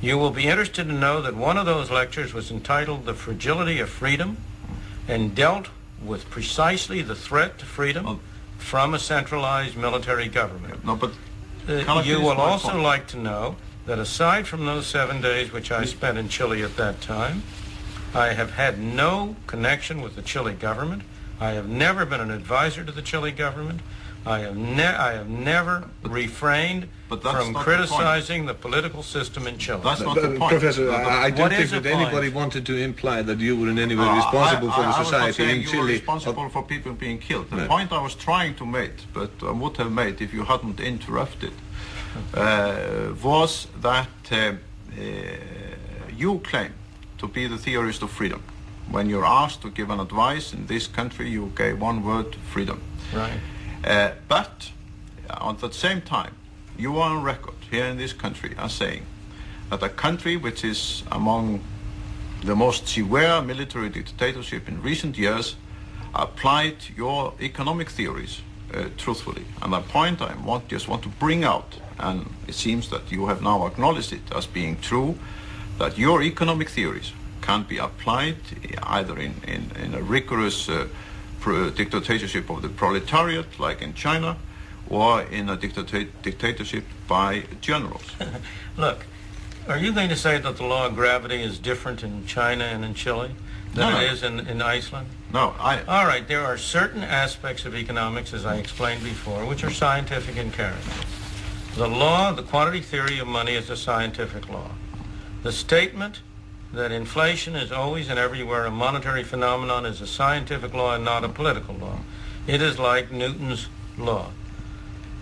You will be interested to know that one of those lectures was entitled "The Fragility of Freedom" and dealt with precisely the threat to freedom from a centralized military government. No, but you will also like to know that aside from those 7 days which I spent in Chile at that time, I have had no connection with the Chile government. I have never been an advisor to the Chile government. I have never refrained from criticizing the political system in Chile. That's not the point. Professor, I don't think that anybody wanted to imply that you were in any way responsible for the society in Chile. I was not saying you were responsible for people being killed. The point I was trying to make, but I would have made if you hadn't interrupted, was that you claim to be the theorist of freedom. When you're asked to give an advice in this country, you gave one word: freedom. Right. But at the same time, you are on record here in this country as saying that a country which is among the most severe military dictatorship in recent years applied your economic theories truthfully. And the point I just want to bring out, and it seems that you have now acknowledged it as being true, that your economic theories can be applied either in a rigorous dictatorship of the proletariat, like in China, or in a dictatorship by generals. Look, are you going to say that the law of gravity is different in China and in Chile than it is in Iceland? No, All right, there are certain aspects of economics, as I explained before, which are scientific in character. The law, the quantity theory of money is a scientific law. The statement that inflation is always and everywhere a monetary phenomenon is a scientific law and not a political law. It is like Newton's law.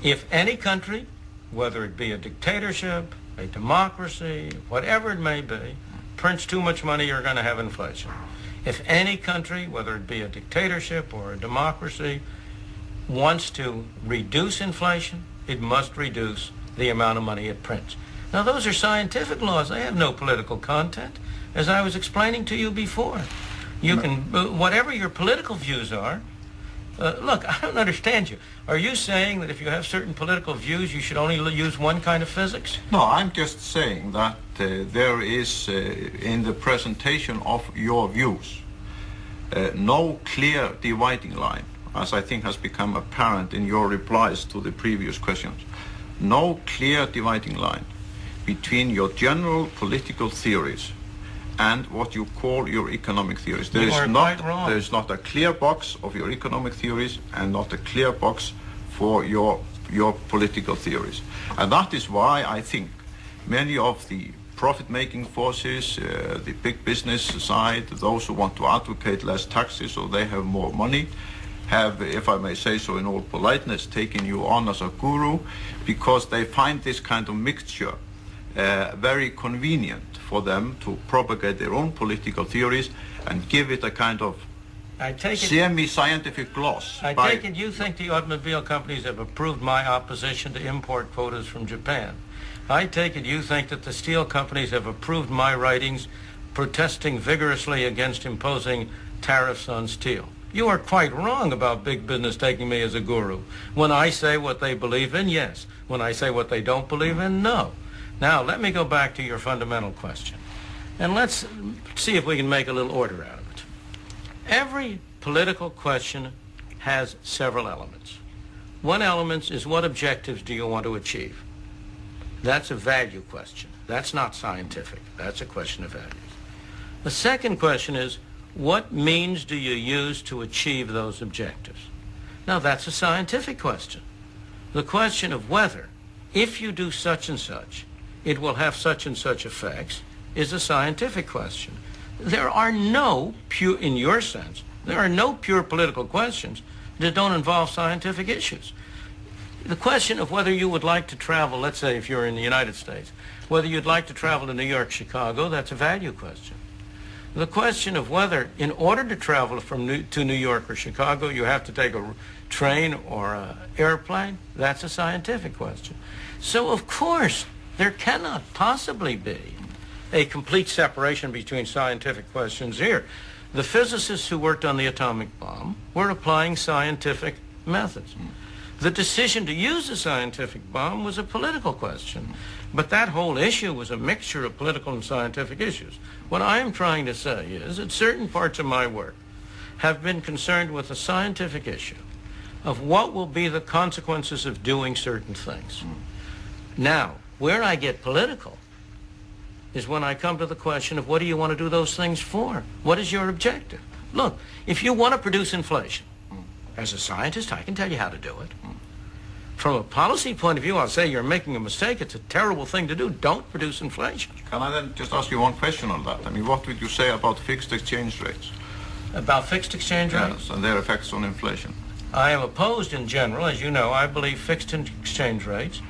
If any country, whether it be a dictatorship, a democracy, whatever it may be, prints too much money, you're going to have inflation. If any country, whether it be a dictatorship or a democracy, wants to reduce inflation, it must reduce the amount of money it prints. Now, those are scientific laws. They have no political content, as I was explaining to you before. You can, whatever your political views are, look, I don't understand you. Are you saying that if you have certain political views, you should only use one kind of physics? No, I'm just saying that there is, in the presentation of your views, no clear dividing line, as I think has become apparent in your replies to the previous questions. No clear dividing line between your general political theories and what you call your economic theories. There is not a clear box of your economic theories and not a clear box for your political theories. And that is why I think many of the profit-making forces, the big business side, those who want to advocate less taxes so they have more money, have, if I may say so in all politeness, taken you on as a guru because they find this kind of mixture very convenient for them to propagate their own political theories and give it a kind of semi-scientific gloss. I take it you think the automobile companies have approved my opposition to import quotas from Japan. I take it you think that the steel companies have approved my writings protesting vigorously against imposing tariffs on steel. You are quite wrong about big business taking me as a guru. When I say what they believe in, yes. When I say what they don't believe in, no. Now, let me go back to your fundamental question. And let's see if we can make a little order out of it. Every political question has several elements. One element is what objectives do you want to achieve? That's a value question. That's not scientific. That's a question of values. The second question is, what means do you use to achieve those objectives? Now, that's a scientific question. The question of whether, if you do such and such, it will have such and such effects is a scientific question. There are no pure, in your sense, there are no pure political questions that don't involve scientific issues. The question of whether you would like to travel, let's say if you're in the United States, whether you'd like to travel to New York, Chicago, that's a value question. The question of whether, in order to travel to New York or Chicago, you have to take a train or an airplane, that's a scientific question. So, of course, there cannot possibly be a complete separation between scientific questions here. The physicists who worked on the atomic bomb were applying scientific methods. The decision to use a scientific bomb was a political question. But that whole issue was a mixture of political and scientific issues. What I am trying to say is that certain parts of my work have been concerned with the scientific issue of what will be the consequences of doing certain things. Now, where I get political is when I come to the question of what do you want to do those things for? What is your objective? Look, if you want to produce inflation, as a scientist, I can tell you how to do it. From a policy point of view, I'll say you're making a mistake. It's a terrible thing to do. Don't produce inflation. Can I then just ask you one question on that? I mean, what would you say about fixed exchange rates? About fixed exchange rates? Yes, and their effects on inflation. I am opposed in general. As you know, I believe fixed exchange rates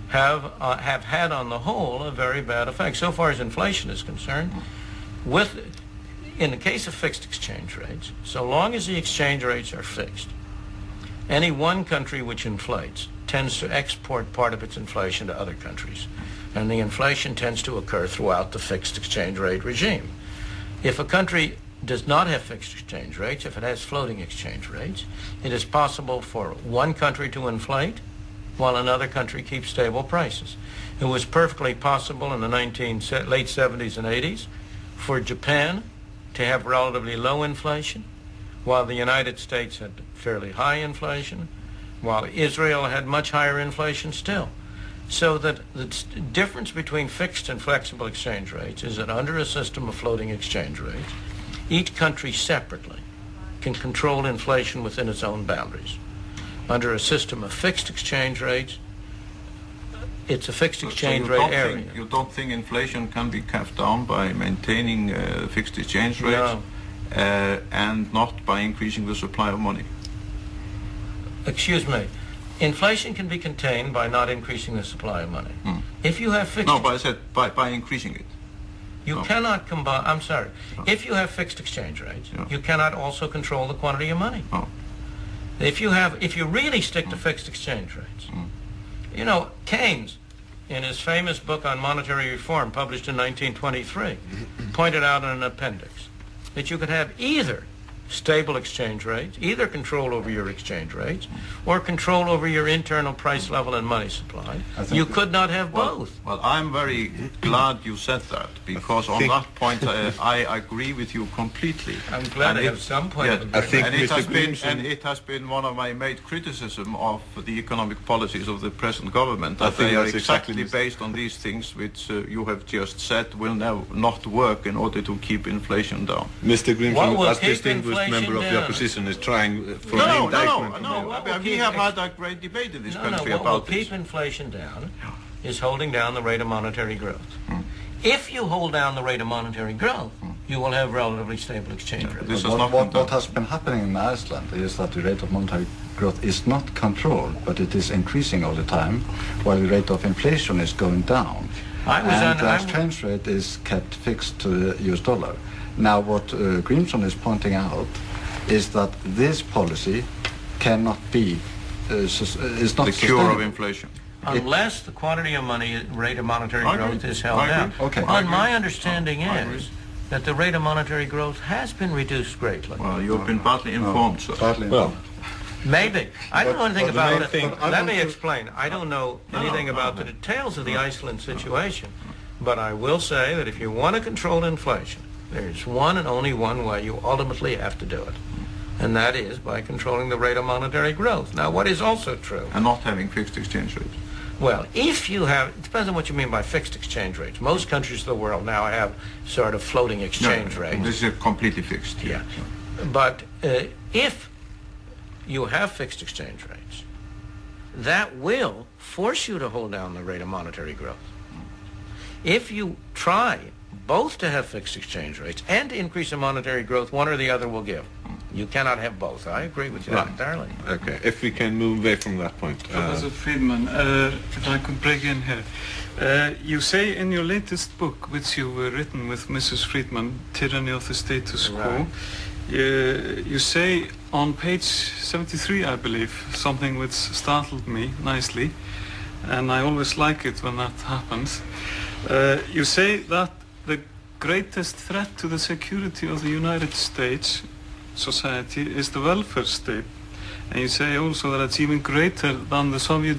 have had on the whole a very bad effect. So far as inflation is concerned, in the case of fixed exchange rates, so long as the exchange rates are fixed, any one country which inflates tends to export part of its inflation to other countries. And the inflation tends to occur throughout the fixed exchange rate regime. If a country does not have fixed exchange rates, if it has floating exchange rates, it is possible for one country to inflate while another country keeps stable prices. It was perfectly possible in the late 70s and 80s for Japan to have relatively low inflation, while the United States had fairly high inflation, while Israel had much higher inflation still. So that the difference between fixed and flexible exchange rates is that under a system of floating exchange rates, each country separately can control inflation within its own boundaries. Under a system of fixed exchange rates, it's a fixed exchange rate area. You don't think inflation can be kept down by maintaining fixed exchange rates? No. And not by increasing the supply of money? Excuse me. Inflation can be contained by not increasing the supply of money. If you have fixed... No, but I said by increasing it. You cannot combine... I'm sorry. If you have fixed exchange rates, you cannot also control the quantity of money. If you really stick to fixed exchange rates, you know, Keynes, in his famous book on monetary reform, published in 1923, pointed out in an appendix that you could have either stable exchange rates, either control over your exchange rates, or control over your internal price level and money supply. You could not have both. Well, I'm very glad you said that, because on that point I agree with you completely. I'm glad I have some point of agreement. I think and it has been one of my main criticism of the economic policies of the present government, that they are exactly based on these things which you have just said will not work in order to keep inflation down. Mr. Grímsson, as distinguished member of the opposition, is trying for an indictment. No, we have had a great debate in this country about this. What will keep inflation down is holding down the rate of monetary growth. If you hold down the rate of monetary growth, you will have relatively stable exchange rates. What has been happening in Iceland is that the rate of monetary growth is not controlled, but it is increasing all the time, while the rate of inflation is going down. The exchange rate is kept fixed to the US dollar. Now, what Grímsson is pointing out is that this policy cannot be is not the cure of inflation. Unless the quantity of money, rate of monetary growth is held down. Okay. My understanding is that the rate of monetary growth has been reduced greatly. Well, you've been partly informed, sir. Maybe. I don't know anything about it. Let me explain. I don't know anything about the details of the Iceland situation, but I will say that if you want to control inflation, there's one and only one way you ultimately have to do it, and that is by controlling the rate of monetary growth. Now, what is also true... And not having fixed exchange rates. Well, if you have... It depends on what you mean by fixed exchange rates. Most countries of the world now have sort of floating exchange rates. This is completely fixed. Yeah. But if you have fixed exchange rates, that will force you to hold down the rate of monetary growth. If you try both to have fixed exchange rates and to increase the monetary growth, one or the other will give. You cannot have both. I agree with you entirely. Okay, if we can move away from that point. Professor Friedman, if I could break in here. You say in your latest book, which you written with Mrs. Friedman, Tyranny of the Status Quo, you say on page 73, I believe, something which startled me nicely, and I always like it when that happens. You say that the greatest threat to the security of the United States society is the welfare state. And you say also that it's even greater than the Soviet